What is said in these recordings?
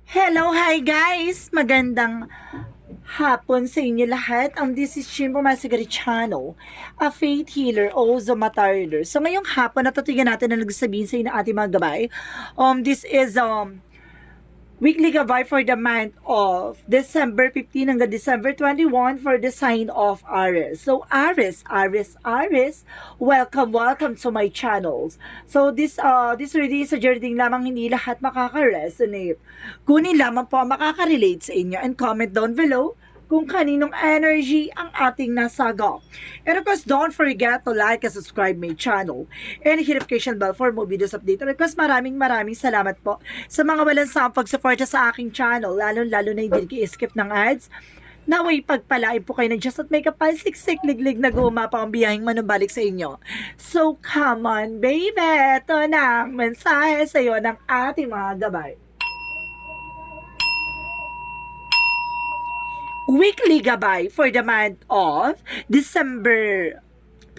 Hello, hi guys! Magandang hapon sa inyo lahat. This is Chimpo Masigari Channel, a faith healer, also matarder. So ngayong hapon, natutigan natin na nagsasabihin sa inyo ng ating mga gabay. This is weekly gabay for the month of December 15 hanggang December 21 for the sign of Aries. So Aries, welcome to my channels. So this really is a journey lamang, hindi lahat makaka-resonate. Kunin lamang po ang makaka-relate sa inyo and comment down below kung kaninong energy ang ating nasaga. And of course, don't forget to like and subscribe my channel and hit notification bell for more videos update. And of course, maraming salamat po sa mga walang sawang pagsuporta sa aking channel, lalo na hindi skip ng ads. Naway pagpalain po kayo ng Diyos at may kapalsiksik liglig na gumapa ang biyahing manumbalik sa inyo. So come on baby, ito na ang mensahe sa iyo ng ating mga gabay. Weekly gabay for the month of December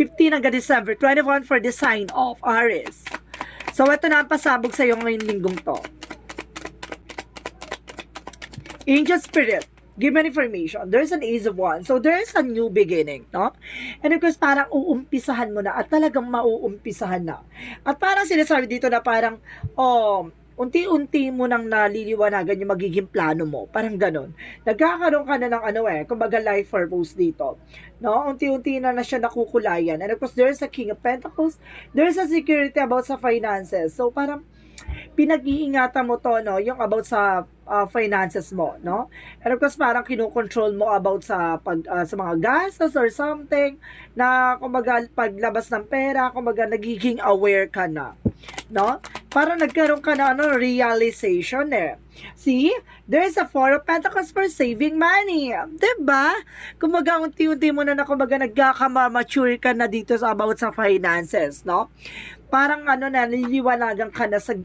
15 hanggang December 21 for the sign of Aries. So, ito na ang pasabog sa iyo ngayong linggong to. Angel Spirit, give me information. There's an Ace of Wands. So, there's a new beginning, no? And of course, parang uumpisahan mo na at talagang mauumpisahan na. At parang sinasabi dito na parang, unti-unti mo nang naliliwanagan yung magiging plano mo. Parang ganun. Nagkakaroon ka na ng kumbaga life purpose dito. No? Unti-unti na siya nakukulayan. And of course, there's a King of Pentacles. There's a security about sa finances. So, parang pinag-iingatan mo to, no? Yung about sa finances mo, no? And of course, parang kinokontrol mo about sa sa mga gastos or something na kumbaga paglabas ng pera, kumbaga nagiging aware ka na, no? Parang nagkaroon ka na realization eh. See? There's a Four of Pentacles for saving money. Diba? Kumbaga unti-unti mo na kumbaga nagkaka-mature ka na dito sa about sa finances, no? Parang naliliwanagan ka na sa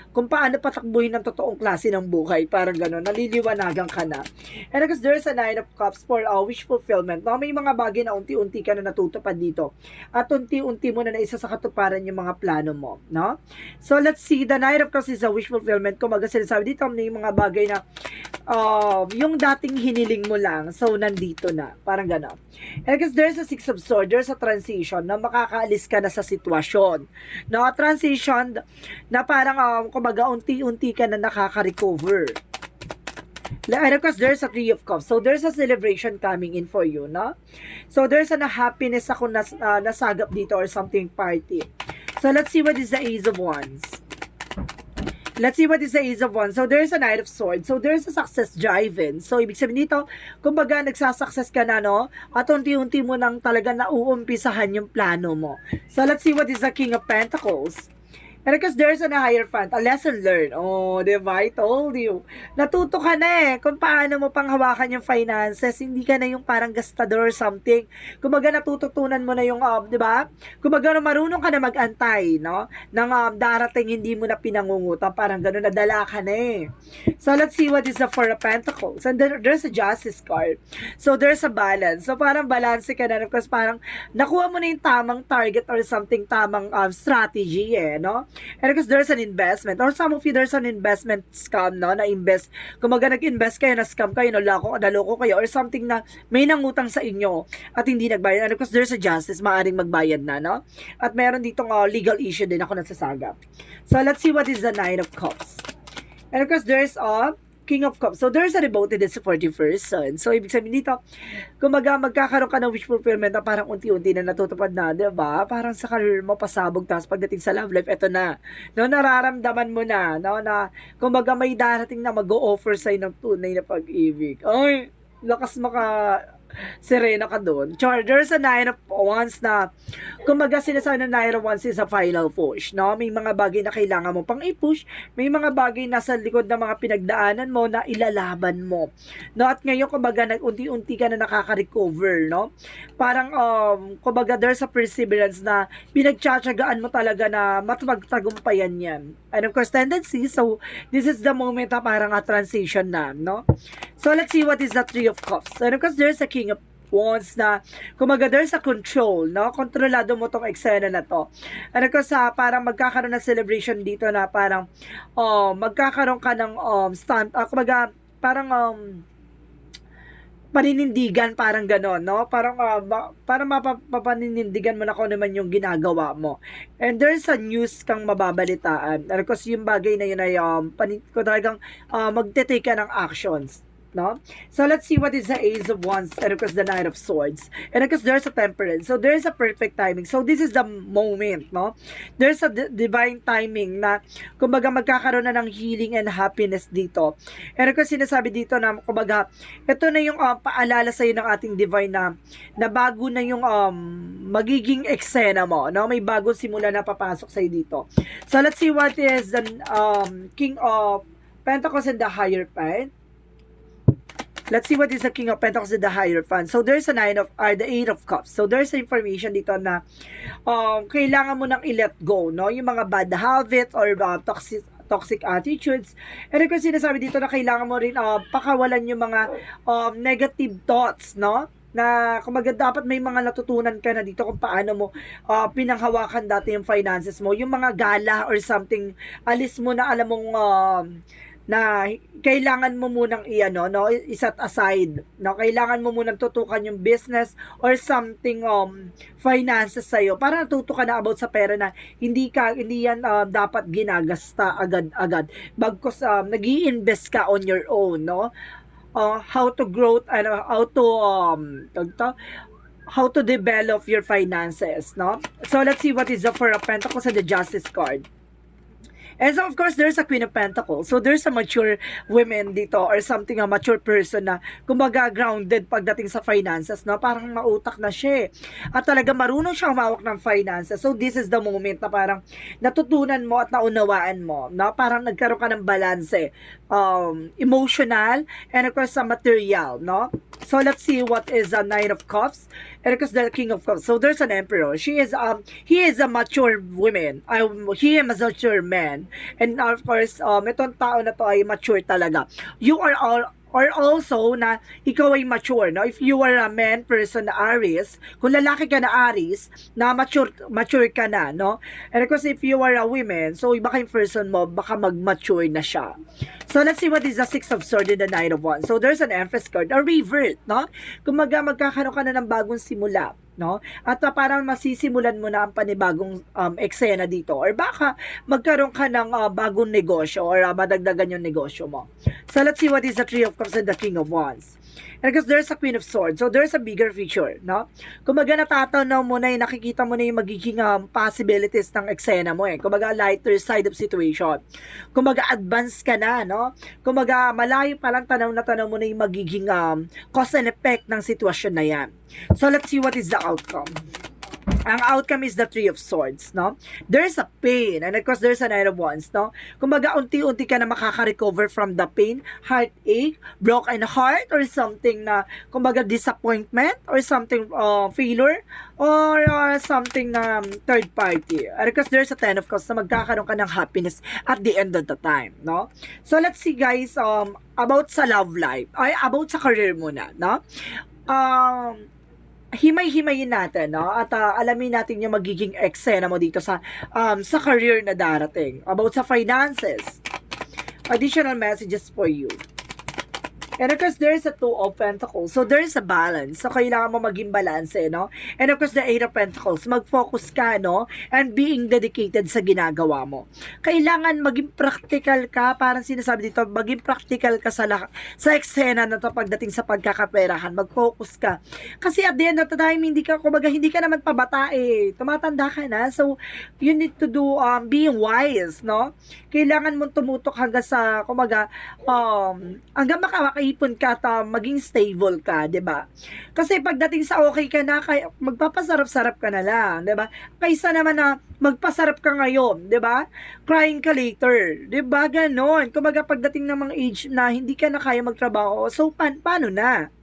kung paano patakbuhin ng totoong klase ng buhay. Parang gano'n, naliliwanagan ka na. And because there's a Nine of Cups for wish fulfillment. No? May mga bagay na unti-unti ka na natutupad dito. At unti-unti mo na isa sa katuparan yung mga plano mo. No? So let's see, the Nine of Cups is a wish fulfillment. Kung sinasabi dito, may mga bagay na yung dating hiniling mo lang, so nandito na. Parang gano'n. And because there's a Six of Swords, there's a transition na makakaalis ka na sa sitwasyon. No, transition na parang kumbaga unti-unti ka na nakaka-recover. And of course, there's a Three of Cups. So, there's a celebration coming in for you, no? So, there's a happiness ako nasagap dito or something party. So, let's see what is the Ace of Wands. Let's see what is the Ace of Wands. So, there's a Knight of Swords. So, there's a success drive-in. So, ibig sabihin dito, kumbaga, nagsasuccess ka na, no? At unti-unti mo nang talaga nauumpisahan yung plano mo. So, let's see what is the King of Pentacles. And because there's a Hierophant, a lesson learned. Oh, diba? I told you. Natuto ka na kung paano mo pang hawakan yung finances. Hindi ka na yung parang gastador or something. Kumbaga natututunan mo na yung, diba? Kumbaga marunong ka na mag-antay, no? Nang darating hindi mo na pinangungutang. Parang gano'n, nadala ka na So, let's see what is the Four of Pentacles. And then, there's a Justice card. So, there's a balance. So, parang balance ka na. Because parang nakuha mo na yung tamang target or something, tamang strategy, no? And because there's an investment, or some of you, there's an investment scam, no? Na-invest, kumaga nag-invest kayo, na-scam kayo, naloko kayo, or something na may nangutang sa inyo at hindi nagbayad. And because there's a justice, maaaring magbayad na, no? At meron ditong legal issue din ako nasasagap. So, let's see what is the Nine of Cups. And of course, there's a King of Cups. So, there's a devoted and supportive person. So, ibig sabihin dito, kumbaga magkakaroon ka ng wish fulfillment na parang unti-unti na natutupad na, diba? Parang sa career mo, pasabog, tapos pagdating sa love life, eto na. No, nararamdaman mo na, no, na kumbaga may darating na mag-o-offer sa'yo ng tunay na pag-ibig. Ay, lakas sereno ka doon. There's a Nine of Wands na, kumbaga sinasabi na Nine of Wands is a final push, no? May mga bagay na kailangan mo pang i-push, may mga bagay na sa likod ng mga pinagdaanan mo na ilalaban mo, no? At ngayon, kumbaga, unti-unti ka na nakaka-recover, no? Parang, kumbaga, there's a perseverance na pinagtsatsagaan mo talaga na matagtagumpayan yan. And of course, tendency, so, this is the moment na parang a transition na, no? So, let's see what is the Three of Cups. And of course, there's a King of Wands na kumaga there's a control, no? Kontrolado mo tong eksena na to. Ano ko sa parang magkakaroon ng celebration dito na parang magkakaroon ka ng kumaga parang paninindigan, parang ganon, no? Parang parang mapapaninindigan mo na kung ano man yung ginagawa mo. And there's a news kang mababalitaan. Kasi yung bagay na yun ay kung talagang magte-take ka ng actions, no? So let's see what is the Ace of Wands and of course the Knight of Swords. And of course there's a Temperance. So there's a perfect timing. So this is the moment, no? There's a divine timing na kumbaga magkakaroon na ng healing and happiness dito. And of course sinasabi dito na kumbaga ito na yung paalala sa iyo ng ating divine na bago na yung magiging eksena mo, no? May bagong simula na papasok sa iyo dito. So let's see what is the King of Pentacles and the Hierophant. Let's see what is the King of Pentacles and the Hierophant. So there's a the Eight of Cups. So there's information dito na kailangan mo nang i-let go, no? Yung mga bad habits or toxic attitudes. And of course, sinasabi dito na kailangan mo rin pakawalan yung mga negative thoughts, no? Na kumaga dapat may mga natutunan ka na dito kung paano mo pinanghawakan dati yung finances mo. Yung mga gala or something, alis mo na alam mong na kailangan mo munang iset aside, no? Kailangan mo munang tutukan yung business or something finances sa'yo para natuto ka na about sa pera na hindi yan dapat ginagasta agad-agad. Bagkus nag-i-invest ka on your own, no? How to grow and how to develop your finances, no? So let's see what is the Four of Pentacles and the Justice card. And so, of course, there's a Queen of Pentacles. So, there's a mature woman dito or something, a mature person na kumbaga grounded pagdating sa finances, no? Parang mautak na siya. At talaga marunong siya humawak ng finances. So, this is the moment na parang natutunan mo at naunawaan mo, no? Parang nagkaroon ka ng balanse. Emotional and of course, sa material, no? So, let's see what is the Knight of Cups and of course, the King of Cups. So, there's an Emperor. He is a mature woman. He is a mature man. And of course, itong tao na to ay mature talaga. You are also na ikaw ay mature, no? If you are a man, person na Aries, kung lalaki ka na Aries, na mature ka na, no? And of course, if you are a woman, so baka yung person mo, baka mag-mature na siya. So, let's see what is the Six of Swords and the Knight of Wands. So, there's an Empress card, a revert, no? Kung magkakaroon ka na ng bagong simula, no? At parang masisimulan mo na ang panibagong eksena dito or baka magkaroon ka ng bagong negosyo or madagdagan yung negosyo mo. So let's see what is the Three of Cups and the King of Wands. And because there's a Queen of Swords, so there's a bigger picture, no? Kumaga natatanaw mo na nakikita mo na yung magiging possibilities ng eksena mo Kumaga lighter side of situation. Kumaga advance ka na, no? Kumaga malayo pa lang tanaw mo na yung magiging cause and effect ng sitwasyon na yan. So let's see what is the outcome. Ang outcome is the Three of Swords, no? There's a pain, and of course, there's a Knight of Wands, no? Kumbaga, unti-unti ka na makaka-recover from the pain, heartache, broken heart, or something na, kumbaga, disappointment, or something, failure, or something na third party. And of course, there's a Ten of Cups na magkakaroon ka ng happiness at the end of the time, no? So, let's see, guys, about sa love life, about sa career muna, no? Himay-himayin natin, no? At alamin natin yung magiging eksena mo dito sa career na darating. About sa finances. Additional messages for you. And of course, there is a Two of Pentacles. So, there is a balance. So, kailangan mo maging balance, no? And of course, the Eight of Pentacles. Mag-focus ka, no? And being dedicated sa ginagawa mo. Kailangan maging practical ka. Parang sinasabi dito, maging practical ka sa eksena na to pagdating sa pagkakaperahan. Mag-focus ka. Kasi at the end of the time, hindi ka naman pabata Tumatanda ka na. So, you need to do, being wise, no? Kailangan mong tumutok hanggang sa, hanggang makaipon ka at maging stable ka, 'di ba? Kasi pagdating sa okay ka na, magpapasarap-sarap ka na lang, 'di ba? Kaysa naman na magpasarap ka ngayon, 'di ba? Crying ka later, 'di ba? Ganon. Kumaga pagdating ng mga age na hindi ka na kaya magtrabaho, so paano na?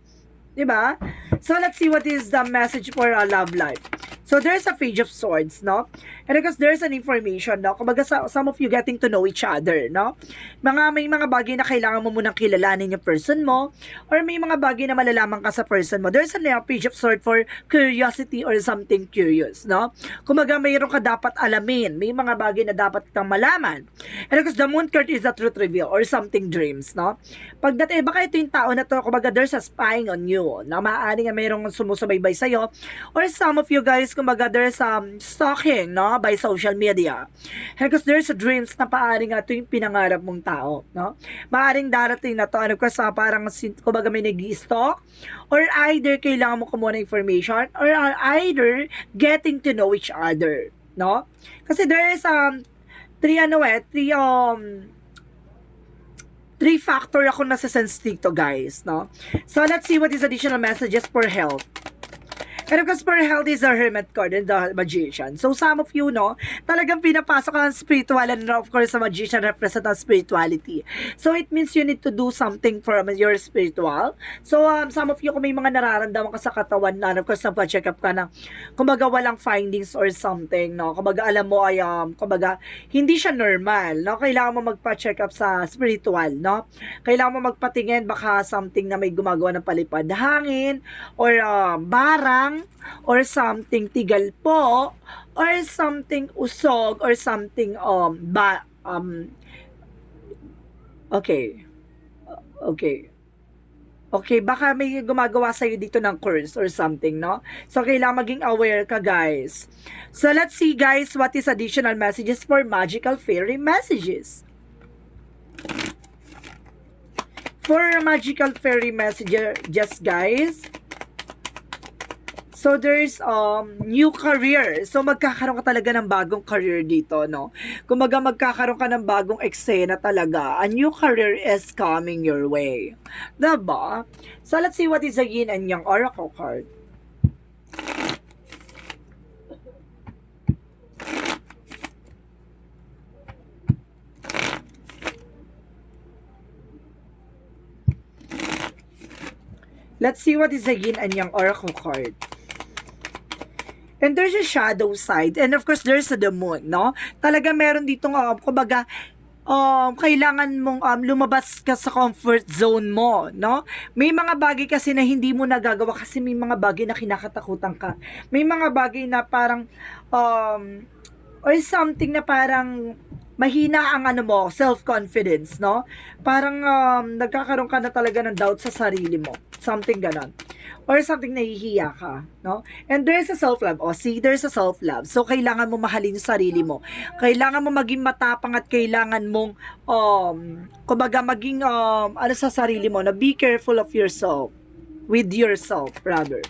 'Di ba? So let's see what is the message for love life. So there's a Page of Swords, no? And because there's an information, no? Kumbaga some of you getting to know each other, no? May mga bagay na kailangan mo munang kilalanin yung person mo, or may mga bagay na malalaman ka sa person mo. There's a Page of Swords for curiosity or something curious, no? Kumbaga mayroon ka dapat alamin, may mga bagay na dapat kang malaman. And because the Moon card is a truth reveal or something dreams, no? Pagdating, baka ito yung tao na to, kumbaga there's a spying on you, na maaaring mayroong sumusubaybay sa'yo, or some of you guys, kumbaga there's stalking, no, by social media. And because there's a dreams na paaring ito yung pinangarap mong tao, no? Maaring darating na to, ano kasi parang kumbaga may nag-i-stalk, or either kailangan mo kumuha ng information, or either getting to know each other, no? Kasi there is three factor ako nasa-sense dito, guys, no? So let's see what is additional messages for health. And of course, for health is the Hermit card and the Magician. So, some of you, no, talagang pinapasok ang spiritual, and of course, the Magician represent ang spirituality. So, it means you need to do something for your spiritual. So, some of you, kung may mga nararamdaman ka sa katawan na, of course, nagpa-check up ka na, kumbaga, walang findings or something, no? Kumbaga, alam mo ay, kumbaga, hindi siya normal, no? Kailangan mo magpa-check up sa spiritual, no? Kailangan mo magpatingin, baka something na may gumagawa ng palipad hangin, or barang, or something tigal po, or something usog, or something okay, baka may gumagawa sa'yo dito ng curse or something, no? So, kailangan maging aware ka, guys. So, let's see, guys, what is additional messages for magical fairy messages. For magical fairy messages, guys, so, there's new career. So, magkakaroon ka talaga ng bagong career dito, no? Kumbaga, magkakaroon ka ng bagong eksena talaga. A new career is coming your way. Diba? So, let's see what is the yin and yang oracle card. Let's see what is the yin and yang oracle card. And there's a shadow side. And of course, there's the moon, no? Talaga meron ditong, kumbaga, kailangan mong lumabas ka sa comfort zone mo, no? May mga bagay kasi na hindi mo nagagawa kasi may mga bagay na kinakatakutan ka. May mga bagay na parang, or something na parang mahina ang mo, self-confidence, no? Parang nagkakaroon ka na talaga ng doubt sa sarili mo. Something ganon. Or something nahihiya ka, no? And there's a self-love. See, there's a self-love. So, kailangan mo mahalin yung sarili mo. Kailangan mo maging matapang at kailangan mong, kumbaga, maging, sa sarili mo, na be careful of yourself. With yourself, rather.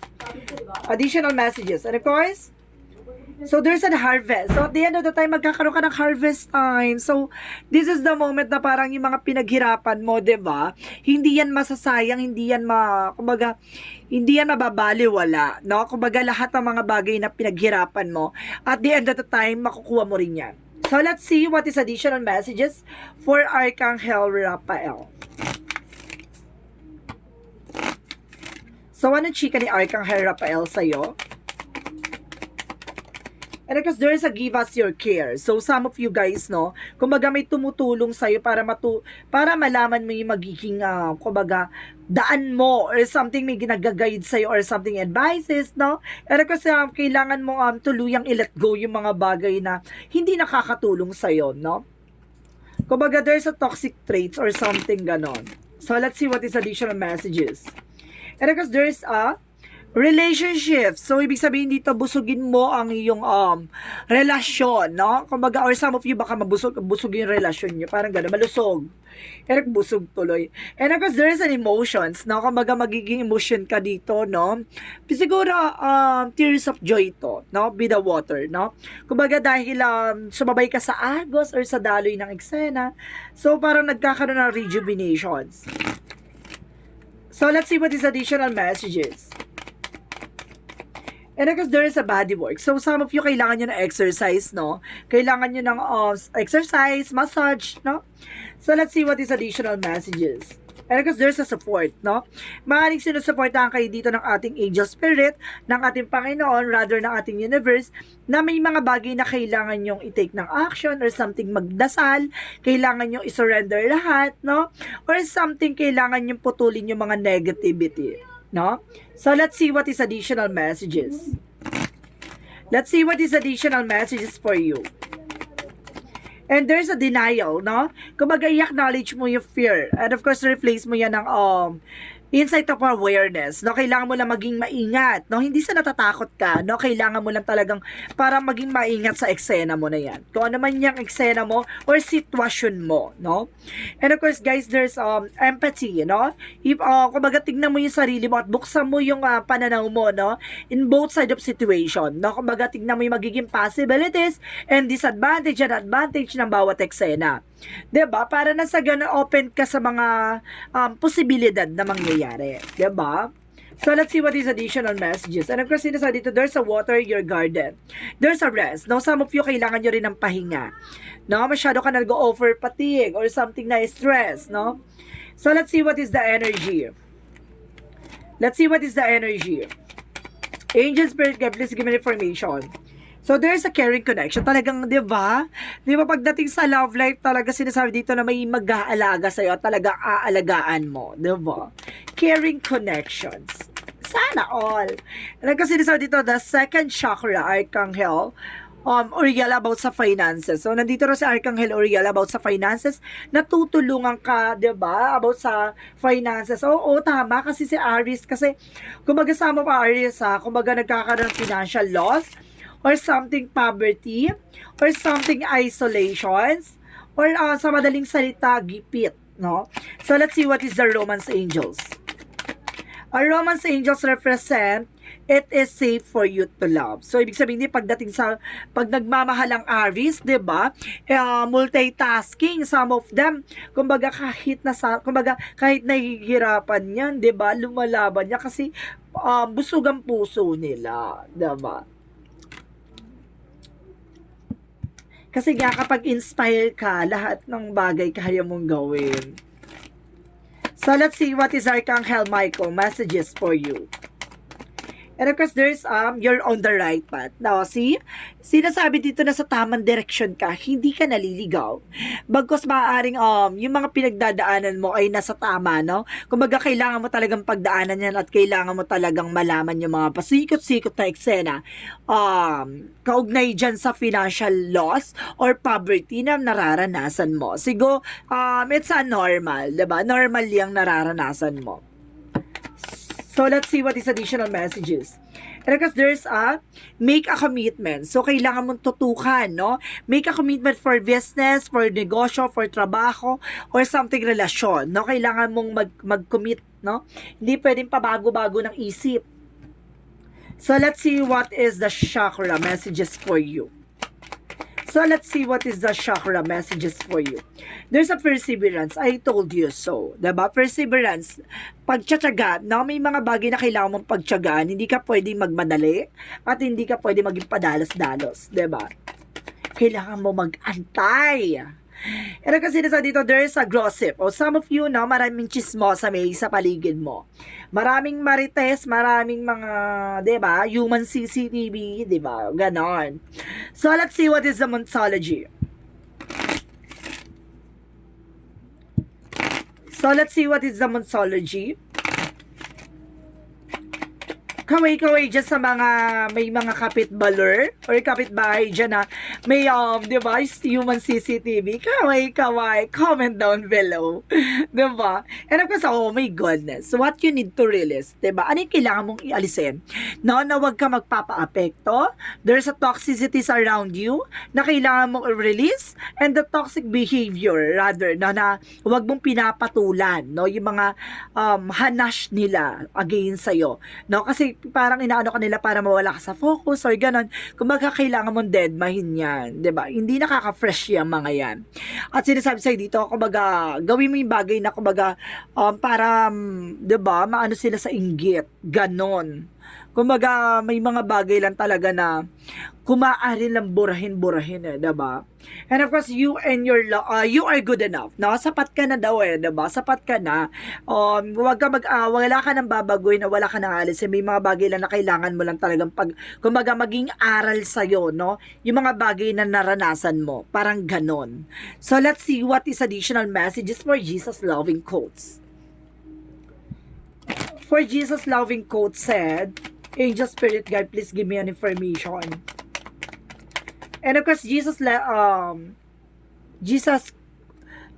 Additional messages. And of course, so, there's a harvest. So, at the end of the time, magkakaroon ka ng harvest time. So, this is the moment na parang yung mga pinaghirapan mo, diba? Hindi yan masasayang, hindi yan kumbaga, hindi yan mababaliwala, no? Kumbaga, lahat ng mga bagay na pinaghirapan mo, at the end of the time, makukuha mo rin yan. So, let's see what is additional messages for Archangel Raphael. So, anong chika ni Archangel Raphael sa'yo? And because there's a give us your care. So, some of you guys, no, kumbaga may tumutulong sa'yo para malaman mo yung magiging, kumbaga, daan mo or something may ginagaguide sa'yo or something advices, no? And because kailangan mo tuluyang i-let go yung mga bagay na hindi nakakatulong sa'yo, no? Kumbaga, there's a toxic traits or something ganon. So, let's see what is additional messages. And because there's a relationship. So, ibig sabihin dito, busugin mo ang iyong relasyon, no? Kumbaga, or some of you baka busugin yung relasyon nyo. Parang gano'n, malusog. Pero busog tuloy. And of course, there is an emotions, no? Kumbaga, magiging emotion ka dito, no? Siguro, tears of joy to, no? Be the water, no? Kumbaga, dahil sumabay ka sa agos or sa daloy ng eksena. So, parang nagkakaroon ng rejuvenations. So, let's see what is additional messages. And because there is a body work. So, some of you, kailangan nyo ng exercise, no? Kailangan nyo ng exercise, massage, no? So, let's see what is additional messages. And because there's a support, no? Maaaring sinusuportahan kayo dito ng ating angel spirit, ng ating Panginoon, rather ng ating universe, na may mga bagay na kailangan nyong i-take ng action or something magdasal, kailangan nyong i-surrender lahat, no? Or something kailangan nyong putulin yung mga negativity, no? So let's see what is additional messages. Let's see what is additional messages for you. And there's a denial, no? Kumbaga, i-acknowledge mo yung fear. And of course, replace mo yan ng insight of awareness, no? Kailangan mo lang maging maingat, no? Hindi sa natatakot ka, no? Kailangan mo lang talagang para maging maingat sa eksena mo na yan. Kung ano man yung eksena mo or sitwasyon mo, no? And of course, guys, there's empathy, no? If, kumbaga, tignan mo yung sarili mo at buksan mo yung pananaw mo, no? In both side of situation, no? Kumbaga, tignan mo yung magiging possibilities and disadvantage and advantage ng bawat eksena. 'Di ba? Para na sa ganun open ka sa mga posibilidad na mangyayari, 'di ba? So let's see what is additional messages. And of course, sinasabi dito, there's a water your garden. There's a rest. No, some of you kailangan nyo rin ng pahinga. No, masyado ka nag-go-over fatigue or something na stress, no? So let's see what is the energy. Let's see what is the energy. Angel Spirit God, please give me information. So, there's a caring connection. Talagang, di ba? Di ba, pagdating sa love life, talaga sinasabi dito na may mag-aalaga sa'yo at talaga aalagaan mo. Di ba? Caring connections. Sana all. And kasi sinasabi dito, the second chakra, Archangel, Uriel about sa finances. So, nandito rin si Archangel Uriel about sa finances. Natutulungan ka, di ba? About sa finances. Oo, tama. Kasi si Aries, kasi, kumbaga sama pa Aries, kumbaga nagkakaroon ng financial loss, or something poverty, or something isolations, or sa madaling salita, gipit, no? So, let's see what is the Romance Angels. Our Romance Angels represent, it is safe for you to love. So, ibig sabihin din, pagdating sa, pag nagmamahal ang Aries, diba, multitasking, some of them, kumbaga kahit nahihirapan yan, diba, lumalaban niya kasi busog ang puso nila, diba? Kasi nga, kapag inspire ka, lahat ng bagay kaya mong gawin. So, let's see what is Archangel Michael messages for you. And of course, there's, you're on the right path. Now, see? Sinasabi dito na sa tamang direksyon ka, hindi ka naliligaw. Bagkus maaaring, yung mga pinagdadaanan mo ay nasa tama, no? Kumbaga, kailangan mo talagang pagdaanan yan at kailangan mo talagang malaman yung mga pasikot-sikot na eksena. Kaugnay dyan sa financial loss or poverty na nararanasan mo. Sigo, it's a normal, diba? Normal yung nararanasan mo. So, let's see what is additional messages. And because there's make a commitment. So, kailangan mong tutukan, no? Make a commitment for business, for negosyo, for trabaho, or something relasyon, no? Kailangan mong mag-commit, no? Hindi pwedeng pabago-bago ng isip. So, let's see what is the chakra messages for you. So, let's see what is the chakra messages for you. There's a perseverance. I told you so. Diba? Perseverance. Pagtsatsaga. No? May mga bagay na kailangan mong pagtsagaan. Hindi ka pwedeng magmadali at hindi ka pwedeng maging padalos-dalos. Diba? Kailangan mo mag-antay. And kasi nasa dito, there's a gossip. O some of you, no, maraming chismosa may sa paligid mo. Maraming marites, maraming mga, diba, human CCTV, diba, ganon. So, let's see what is the Monsology. So, let's see what is the Monsology. Kaway-kaway dyan sa mga, may mga kapitbaler or kapitbahay dyan na may, device, human CCTV. Kaway-kaway, comment down below. Diba? And of course, oh my goodness, what you need to release, diba? Ano yung kailangan mong ialisin? No, na huwag ka magpapa-apekto. There's a toxicities around you na kailangan mong i-release and the toxic behavior, rather, na huwag mong pinapatulan, no? Yung mga hanash nila against sa'yo. No? Kasi parang inaano ka nila para mawala ka sa focus or ganon. Kumbaga, kailangan mong deadmahin yan. Diba? Hindi nakaka-fresh yung mga yan. At sinasabi sa'yo dito, kumbaga, gawin mo yung bagay na kumbaga, para, diba, maano sila sa inggit. Ganon. Kumbaga, may mga bagay lang talaga na kumaarin lang burahin-burahin diba? And of course, you are good enough, no? Sapat ka na daw diba? Sapat ka na. Wala ka nang babagoy na wala ka nang alis. May mga bagay lang na kailangan mo lang talagang kumbaga maging aral sa'yo, no? Yung mga bagay na naranasan mo. Parang ganon. So, let's see what is additional messages for Jesus loving quotes. For Jesus loving quotes said, Angel Spirit Guide, please give me an information. And of course, Jesus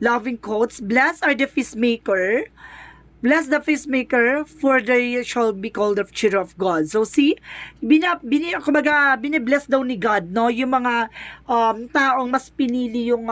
loving quotes, blessed are the peacemaker. Bless the peacemaker, for they shall be called the children of God. So see, binibless daw ni God, no? Yung mga taong mas pinili yung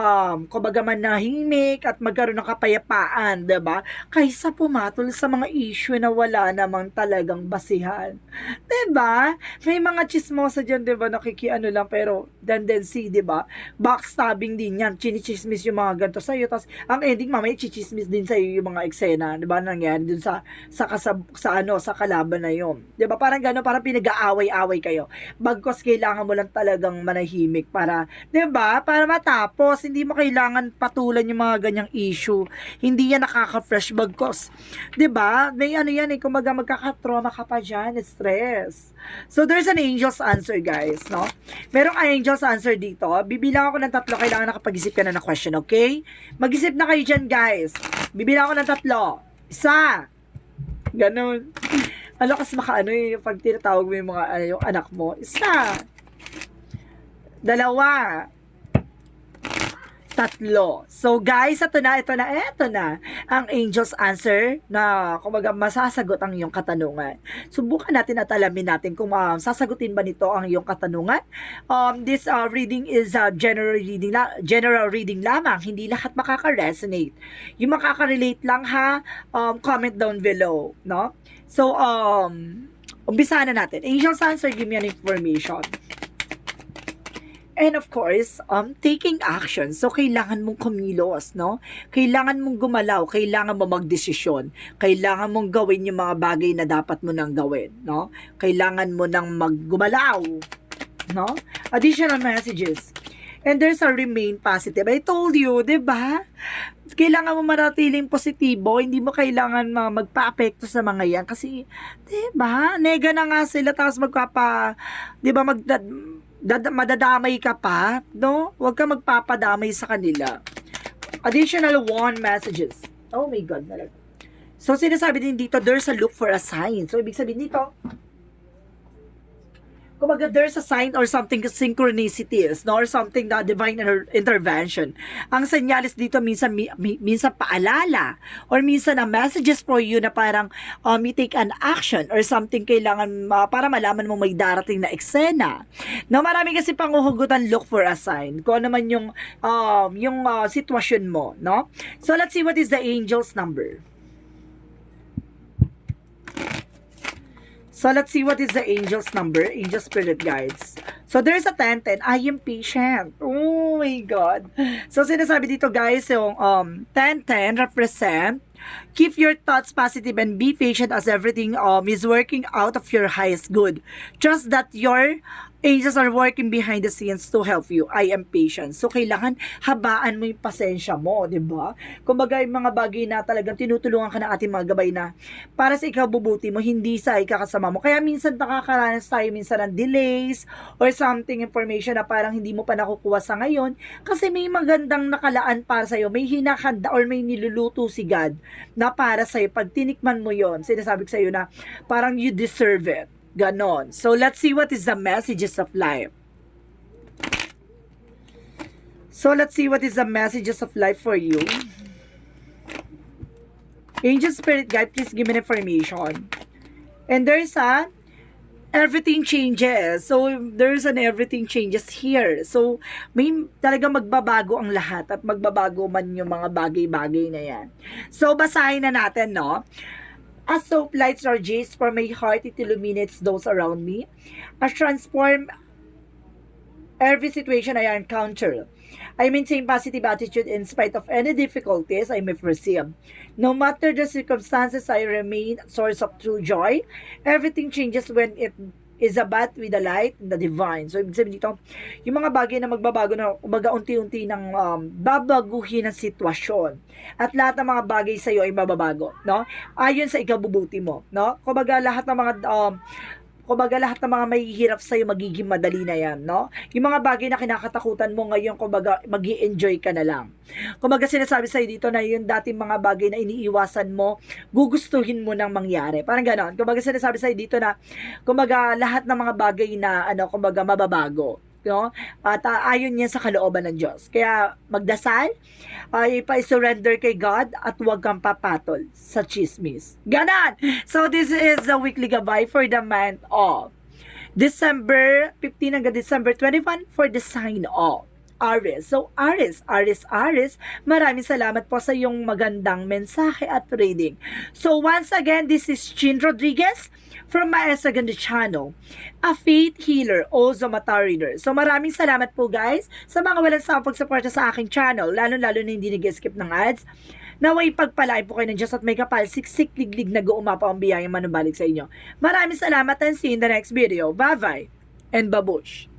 kumbaga manahimik at magkaroon ng kapayapaan, diba? Kaysa pumatol sa mga issue na wala namang talagang basihan. Diba? May mga chismosa dyan, diba? Nakikiano lang, pero tendency, diba? Backstabbing din yan. Chinichismis yung mga ganito sa'yo. Tapos, ang ending, mamaya, chichismis din sa'yo yung mga eksena, diba? Nangyari dun sa kalaban na yun. 'Di ba? Parang gano'n, parang pinag-aaway-away kayo. Bagkos kailangan mo lang talagang manahimik para, 'di ba? Para matapos, hindi mo kailangan patulan yung mga ganyang issue. Hindi yan nakaka-fresh bagkos. 'Di ba? May ano yan kumbaga magkaka-trauma ka pa diyan, stress. So there's an angel's answer, guys, no? Merong angel's answer dito. Bibilang ako ng 3, kailangan nakapag-isip ka na ng question, okay? Mag-isip na kayo diyan, guys. Bibilang ako ng 3. 1. Ganun. Alakas makaano pag tinatawag mo yung mga yung anak mo. 1. 2. 3. So guys, ito na ang angel's answer na kumbaga masasagot ang iyong katanungan. Subukan natin at alamin natin kung sasagutin ba nito ang iyong katanungan. This reading is general reading lamang, hindi lahat makaka-resonate. Yung makaka-relate lang ha, comment down below, no? So umpisahan na natin. Angel's answer, give me an information. And of course, taking action. So, kailangan mong kumilos, no? Kailangan mong gumalaw, kailangan mo magdesisyon, kailangan mong gawin yung mga bagay na dapat mo nang gawin, no? Kailangan mo nang maggumalaw, no? Additional messages. And there's a remain positive. I told you, di ba? Kailangan mo manatiling positibo, hindi mo kailangan magpa-apekto sa mga yan. Kasi, di ba? Nega na nga sila, tapos di ba, madadamay ka pa, no? Huwag ka magpapadamay sa kanila. Additional 1 messages. Oh my God, talaga. So, sinasabi din dito, there's a look for a sign. So, ibig sabihin dito, kumbaga, there's a sign or something synchronicities, no? Or something na divine intervention. Ang senyalis dito minsan paalala or minsan ang messages for you na parang you take an action or something kailangan para malaman mo may darating na eksena. No, marami kasi panguhugutan, look for a sign. Kung ano man yung sitwasyon mo, no? So let's see what is the angel's number. So, let's see what is the angel's number, angel spirit guides. So, there's a 10-10. I am patient. Oh my God. So, sinasabi dito guys, yung 10-10 represent, keep your thoughts positive and be patient as everything is working out of your highest good. Trust that your angels are working behind the scenes to help you. I am patient. So, kailangan habaan mo yung pasensya mo, di ba? Kumbaga, yung mga bagay na talagang tinutulungan ka ng ating mga gabay na para sa ikabubuti mo, hindi sa ikakasama mo. Kaya minsan nakakaranas tayo minsan ng delays or something information na parang hindi mo pa nakukuha sa ngayon kasi may magandang nakalaan para sa'yo. May hinahanda or may niluluto si God na para sa'yo. Pag tinikman mo yon, sinasabi ko sa'yo na parang you deserve it. Ganon. So, let's see what is the messages of life. So, let's see what is the messages of life for you. Angel Spirit Guide, please give me information. And there's everything changes. So, there's an everything changes here. So, may talaga magbabago ang lahat at magbabago man yung mga bagay-bagay na yan. So, basahin na natin, no? As soap lights or jays for my heart, it illuminates those around me. As transform every situation I encounter. I maintain positive attitude in spite of any difficulties I may perceive. No matter the circumstances, I remain a source of true joy. Everything changes when it is about with the light and the divine. So, ibig sabihin dito, yung mga bagay na magbabago na, kumbaga, unti-unti ng babaguhin ng sitwasyon. At lahat ng mga bagay sa iyo ay mababago, no? Ayon sa ikabubuti mo, no? Kumbaga, lahat ng mga mahihirap sa'yo, magiging madali na yan, no? Yung mga bagay na kinakatakutan mo ngayon, kumbaga, mag-i-enjoy ka na lang. Kumbaga, sinasabi sa'yo dito na yung dating mga bagay na iniiwasan mo, gugustuhin mo nang mangyari. Parang ganon. Kumbaga, sinasabi sa'yo dito na, kumbaga, lahat ng mga bagay na, kumbaga, mababago. No? At ayon niya sa kalooban ng Diyos. Kaya magdasal, ay pa-surrender kay God at huwag kang papatol sa chismis. Ganon! So this is the weekly gabay for the month of December 15 hanggang December 21 for the sign of Aries. So, Aries, maraming salamat po sa iyong magandang mensahe at reading. So, once again, this is Chin Rodriguez from Maestra Ganda Channel, a faith healer, also mata reader. So, maraming salamat po guys sa mga walang sawang pagsuporta sa aking channel, lalo-lalo na hindi nag-skip ng ads. Naway pagpalain po kayo ng Diyos at may kapal, siksik, liglig, nag-uumapa ang biyayang manubalik sa inyo. Maraming salamat and see you in the next video. Bye-bye and babush!